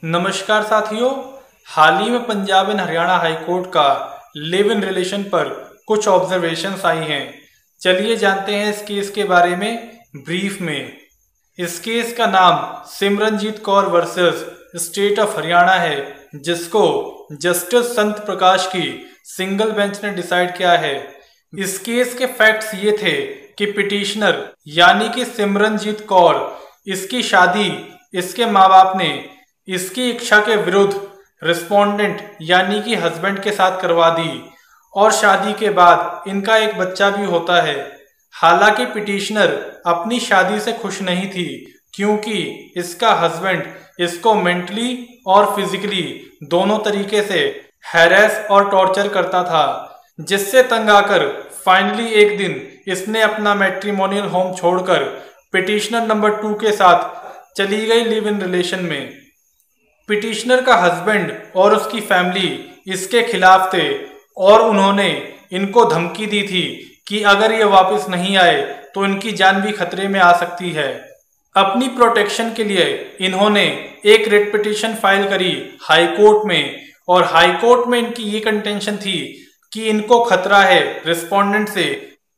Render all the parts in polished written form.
नमस्कार साथियों। हाल ही में Punjab and Haryana high court का लिव इन रिलेशन पर कुछ ऑब्जर्वेशंस आई हैं। चलिए जानते हैं इस केस के बारे में ब्रीफ में। इस केस का नाम Simranjeet Kaur versus state of Haryana है, जिसको जस्टिस संत प्रकाश की सिंगल बेंच ने डिसाइड किया है। इस केस के फैक्ट्स ये थे कि पिटिशनर यानी कि सिमरनजीत कौर, इसकी शादी इसके माँ बाप ने इसकी इच्छा के विरुद्ध रिस्पोंडेंट यानी कि हस्बैंड के साथ करवा दी और शादी के बाद इनका एक बच्चा भी होता है। हालांकि पिटिशनर अपनी शादी से खुश नहीं थी, क्योंकि इसका हस्बैंड इसको मेंटली और फिजिकली दोनों तरीके से हैरेस और टॉर्चर करता था, जिससे तंग आकर फाइनली एक दिन इसने अपना मैट्रिमोनियल होम छोड़कर पिटिशनर नंबर 2 के साथ चली गई लिव इन रिलेशन में। पिटिशनर का हस्बैंड और उसकी फैमिली इसके खिलाफ थे और उन्होंने इनको धमकी दी थी कि अगर ये वापस नहीं आए तो इनकी जान भी खतरे में आ सकती है। अपनी प्रोटेक्शन के लिए इन्होंने एक रिट पिटीशन फाइल करी हाई कोर्ट में, और हाई कोर्ट में इनकी ये कंटेंशन थी कि इनको खतरा है रिस्पोंडेंट से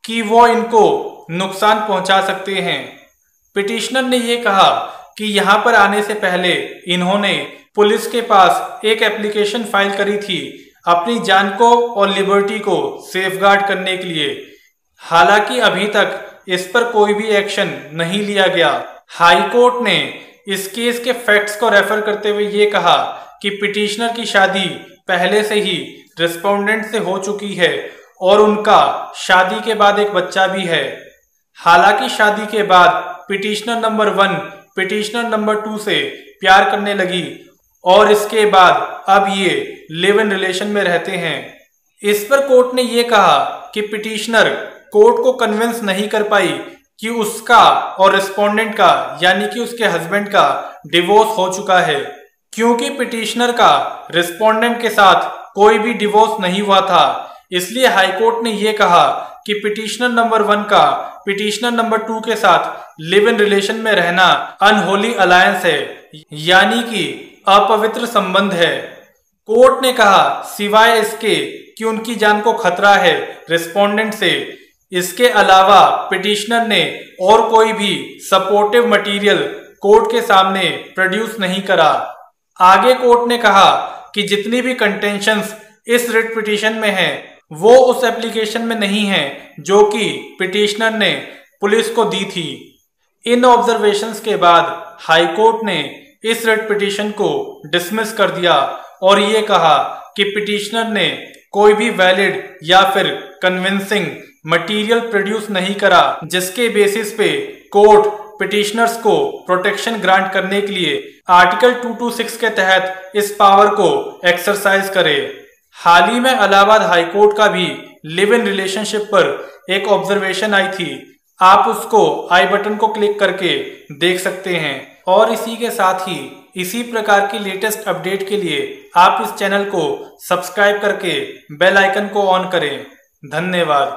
कि वो इनको नुकसान पहुंचा सकते हैं। पिटिशनर ने ये कहा कि यहाँ पर आने से पहले इन्होंने पुलिस के पास एक एप्लीकेशन फाइल करी थी अपनी जान को और लिबर्टी को सेफगार्ड करने के लिए। हालांकि अभी तक इस पर कोई भी एक्शन नहीं लिया गया। हाई कोर्ट ने इस केस के फैक्ट्स को रेफर करते हुए ये कहा कि पिटिशनर की शादी पहले से ही रिस्पोंडेंट से हो चुकी है और उनका शादी के बाद एक बच्चा भी है। हालांकि शादी के बाद पिटिशनर नंबर 1 पिटिशनर नंबर 2 से प्यार करने लगी और इसके बाद अब ये लिव इन रिलेशन में रहते हैं। इस पर कोर्ट ने ये कहा कि पिटिशनर कोर्ट को कन्विंस नहीं कर पाई कि उसका और रिस्पोंडेंट का यानी कि उसके हस्बैंड का डिवोर्स हो चुका है, क्योंकि पिटिशनर का रिस्पोंडेंट के साथ कोई भी डिवोर्स नहीं हुआ था। इसलिए हाई कोर्ट ने यह कहा कि पिटिशनर नंबर 1 का पिटिशनर नंबर 2 के साथ लिव इन रिलेशन में रहना अनहोली अलायंस है, यानी कि अपवित्र संबंध है। कोर्ट ने कहा सिवाय इसके कि उनकी जान को खतरा है रिस्पोंडेंट से, इसके अलावा पिटिशनर ने और कोई भी सपोर्टिव मटेरियल कोर्ट के सामने प्रोड्यूस नहीं करा। आगे कोर्ट ने कहा कि जितनी भी कंटेंशंस इस रिट पिटीशन में हैं वो उस एप्लीकेशन में नहीं है जो कि पिटिशनर ने पुलिस को दी थी। इन ऑब्जर्वेशंस के बाद हाई कोर्ट ने इस रिट पिटीशन को डिसमिस कर दिया और ये कहा कि पिटिशनर ने कोई भी वैलिड या फिर कन्विंसिंग मटेरियल प्रोड्यूस नहीं करा जिसके बेसिस पे कोर्ट पिटिशनर्स को प्रोटेक्शन ग्रांट करने के लिए आर्टिकल 226 के तहत इस पावर को एक्सरसाइज करे। हाल ही में इलाहाबाद हाई कोर्ट का भी लिव इन रिलेशनशिप पर एक ऑब्जर्वेशन आई थी, आप उसको आई बटन को क्लिक करके देख सकते हैं। और इसी के साथ ही इसी प्रकार की लेटेस्ट अपडेट के लिए आप इस चैनल को सब्सक्राइब करके बेल आइकन को ऑन करें। धन्यवाद।